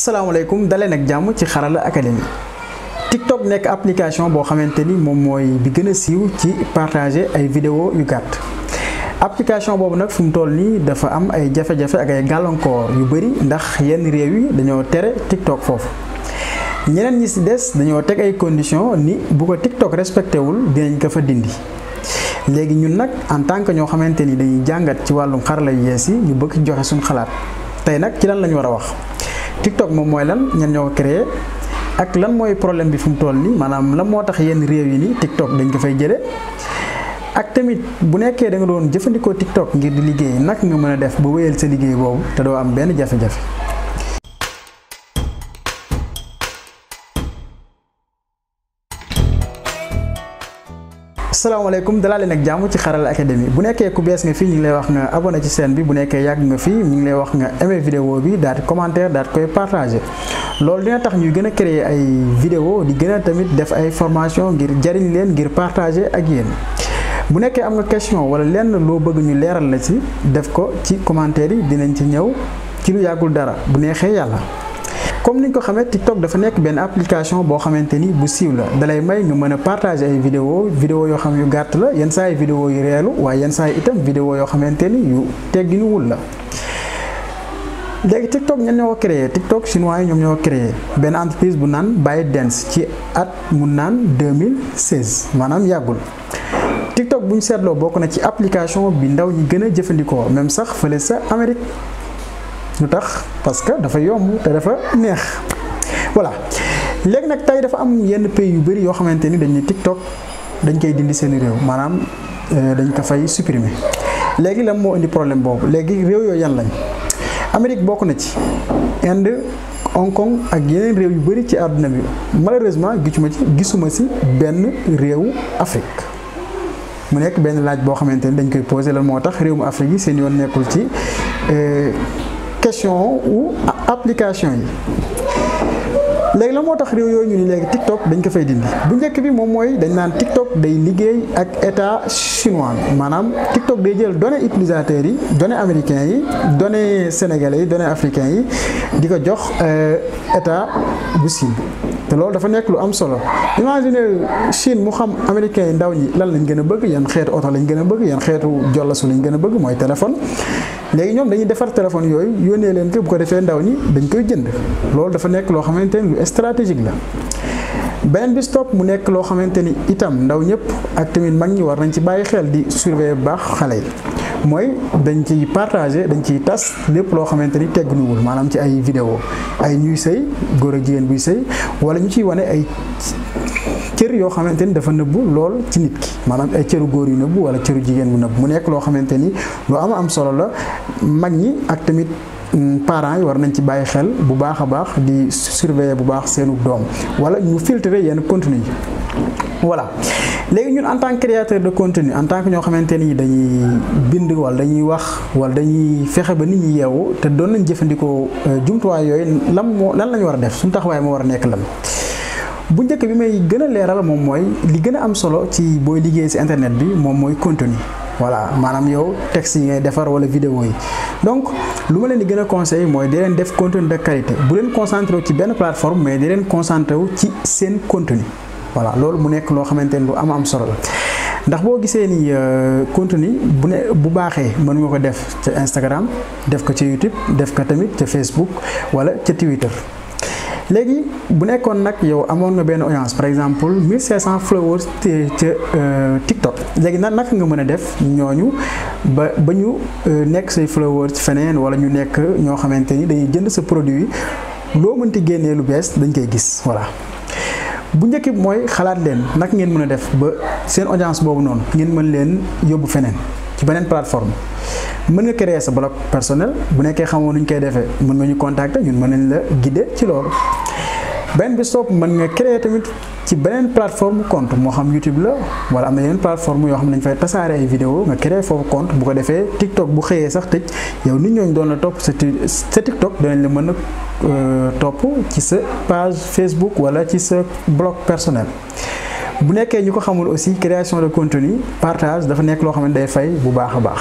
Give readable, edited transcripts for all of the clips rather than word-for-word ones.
asalaamaaleykum daleen ak jàmm ci Xarala Academy. TikTok nekk application boo xamante ni moom mooy bi gën a siiw ci partager ay vidéo yu gàtt. application boobu nag fi mu toll nii dafa am ay jafe-jafe ak ay gàllankoor yu bëri ndax yenn réew yi dañoo tere TikTok foofu. ñeneen ñi ci des dañoo teg ay conditions ni bu ko TikTok respecté wul dinañ ko fa dindi. léegi ñun nag en tant que ñoo xamante ni dañuy jàngat ci wàllum xarala yu yees yi ñu bëgg joxe suñu xalaat tey nag ci lan lañu war a wax. TikTok moom mooy lan ñan ñoo ko créé ak lan mooy problème bi fu mu toll nii maanaam lan moo tax yenn réew yi nii TikTok dañ ko fay jëlee ak tamit bu nekkee da nga doon jëfandikoo TikTok ngir di liggéey naka nga mën a def ba wéyal sa liggéey boobu te doo am benn jafe-jafe. asalaamaaleykum dalaa leen ak jàmm ci Xarala Academy bu nekkee ku bees nga fii ñu ngi lay wax nga abonné ci chaîne bi bu nekkee yàgg nga fii ñu ngi lay wax nga aimé vidéo bi daal di commentaire daal di koy partagé loolu dina tax ñu gën a créer ay vidéo di gën a tamit def ay formation ngir jariñ leen ngir partagé ak yéen bu nekkee am nga question wala lenn loo bëgg ñu leeral la ci def ko ci commentaire yi dinañ ci ñëw ci lu yàggul dara bu neexee yàlla. comme niñ ko xamee TikTok dafa nekk benn application boo xamante ni bu siiw la dalay may nga mën a partager ay vidéo yoo xam yu gàtt la yenn saa yi vidéo yu reelu waaye yenn saa yi itam vidéo yoo xamante ni yu tegginuwul la. léegi TikTok ñan ñoo ko créé TikTok chinois yi ñoom ñoo ko créé benn entreprise bu naan ByteDance ci at mu naan 2016 maanaam yàggul. TikTok bu ñu seetloo bokk na ci application bi ndaw ñi gën a jëfandikoo même sax fële sa Amérique. lu tax parce que dafa yomb te dafa neex voilà léegi nag tey dafa am yenn pays yu bëri yoo xamante ni dañ ne TikTok dañ koy dindi seen réew maanaam dañ ko fay supprimer léegi lan moo indi problème boobu léegi réew yooyu yan lañ Amérique bokk na ci Inde Hong Kong ak yeneen réew yu bëri ci àdduna bi malheureusement gisuma ci benn réewu Afrique mu nekk benn laaj boo xamante ni dañ koy posé lan moo tax réew mu Afrique yi seen yoon nekkul ci question ou application yi léegi la moo tax réew yooyu ñu ni léegi TikTok dañ ko fay dindi bu njëkk bi moom mooy dañ naan TikTok day liggéey ak état chinois maanaam TikTok day jël données utilisateurs yi données américains yi données sénégalais yi données africains yi di ko jox état bu Chine te loolu dafa nekk lu am solo imagine Chine mu xam américains yi ndaw ñi lan lañ gën a bëgg yan xeetu oto lañ gën a bëgg yan xeetu jollasu lañ gën a bëgg mooy téléphone léegi ñoom dañuy defar téléphone yooyu yónnee leen ko bu ko defee ndaw ñi dañ koy jënd loolu dafa nekk loo xamante ni lu stratégique la beneen bi stop mu nekk loo xamante ni itam ndaw ñëpp ak tamit mag ñi war nañ ci bàyyi xel di surveiller bu baax xale yi mooy dañ ciy partager dañ ciy tas lépp loo xamante ni teggunuwul maanaam ci ay vidéo ay ñuy sëy góor ak jigéen buy sëy wala ñu ciy wane ay cër yoo xamante ni dafa nëbbu lool ci nit ki maanaam ay cëru góor yu nëbbu wala cëru jigéen bu nëbbu mu nekk loo xamante ni lu am solo la mag ñi ak tamit parents yi war nañ ci bàyyi xel bu baax a baax di surveiller bu baax seenu doom wala ñu filtrer yenn contenu yi voilà. léegi ñun en tant que créateur de contenu en tant que ñoo xamante ni dañuy bind wala dañuy wax wala dañuy fexe ba nit ñi yeewu te doon nañ jëfandikoo jumtuwaay yooyu lan la ñu war a def suñu taxawaay moo war a nekk lan. bu njëkk bi may gën a leeral moom mooy li gën a am solo ci booy liggéey ci internet bi moom mooy contenu voilà maanaam yow texte yi ngay defar wala vidéo yi donc lu ma leen di gën a conseillé mooy di leen def contenu de qualité bu leen concentré wu ci benn plateforme mais di leen concentré wu ci seen contenu voilà loolu mu nekk loo xamante ni lu am solo la ndax boo gisee ni contenu bu baaxee mën nga ko def ca Instagram def ko ca YouTube def ko tamit ca Facebook wala ca Twitter. léegi bu nekkoon nag yow amoon nga benn audience par exemple 1500 followers ca TikTok léegi naka nga mën a def ñooñu ba ñu nekk say followers feneen wala ñu nekk ñoo xamante ni dañuy jënd sa produit loo mënti génnee lu bees dañ koy gis voilà. bu njëkk bi mooy xalaat leen naka ngeen mën a def ba seen audience boobu noonu ngeen mën leen yóbbu feneen ci beneen plateforme. mën nga créer sa blog personnel bu nekkee xamoo nuñ koy defee mën nga ñu contacter ñun mën nañ la guider ci loolu. beneen bi stop mën nga créer tamit ci beneen plateforme compte moo xam YouTube la wala am na yeneen plateforme yoo xam ne dañ fay tasaare ay vidéo nga créer foofu compte bu ko defee TikTok bu xëyee sax tëj yow nit ñooñu doon la topp sa TikTok danañ la mën a topp ci sa page Facebook wala ci sa blog personnel. bu nekkee ñu ko xamul aussi création de contenu partage dafa nekk loo xam ne day fay bu baax a baax.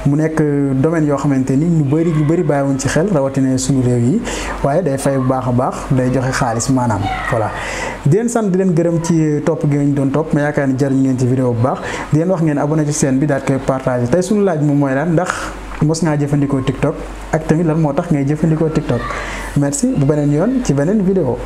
mu nekk domaine yoo xamante ni ñu bëri bàyyiwuñ ci xel rawatina suñu réew yi waaye day fay bu baax a baax day joxe xaalis maanaam voilà. di leen sant di leen gërëm ci topp gi ngeen doon topp ma yaakaar ni jariñ ngeen ci vidéo bu baax di leen wax ngeen abonné ci chaîne bi daal koy partagé tey suñu laaj moom mooy lan ndax mos ngaa jëfandikoo TikTok ak tamit lan moo tax ngay jëfandikoo TikTok merci bu beneen yoon ci beneen vidéo.